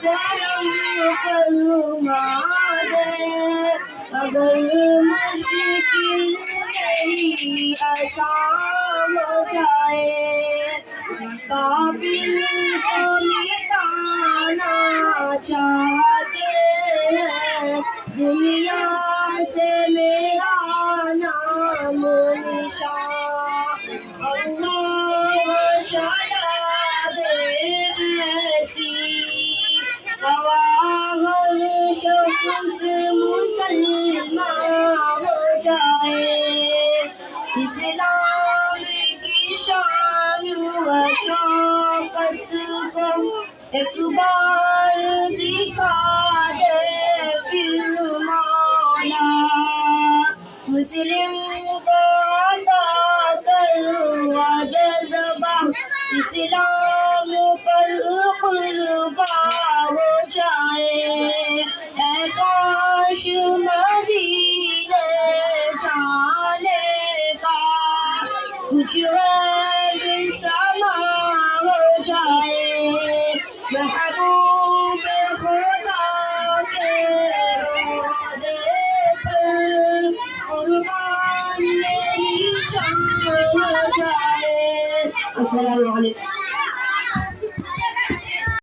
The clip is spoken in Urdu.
کرم فرما دے، اگر مشکل میری آسان ہو جائے، قابل کو مٹانا چاہتے ہیں، دنیا سے میرا نام نشان، اللہ شاید ایسی ہوا ہر شخص مسلمان ہو جائے، اسلام کی شان و شوکت کو ایک بار دکھا دے پھر مولا، مسلم کو عطا کر جذبہ اسلام پر قربان ہو جائے، اے کاش مدینے جانے کا کچھ غیر سما ہو جائے، محبوب خدا کے روضے پر قربان میری جان ہو جائے۔ السلام علیکم۔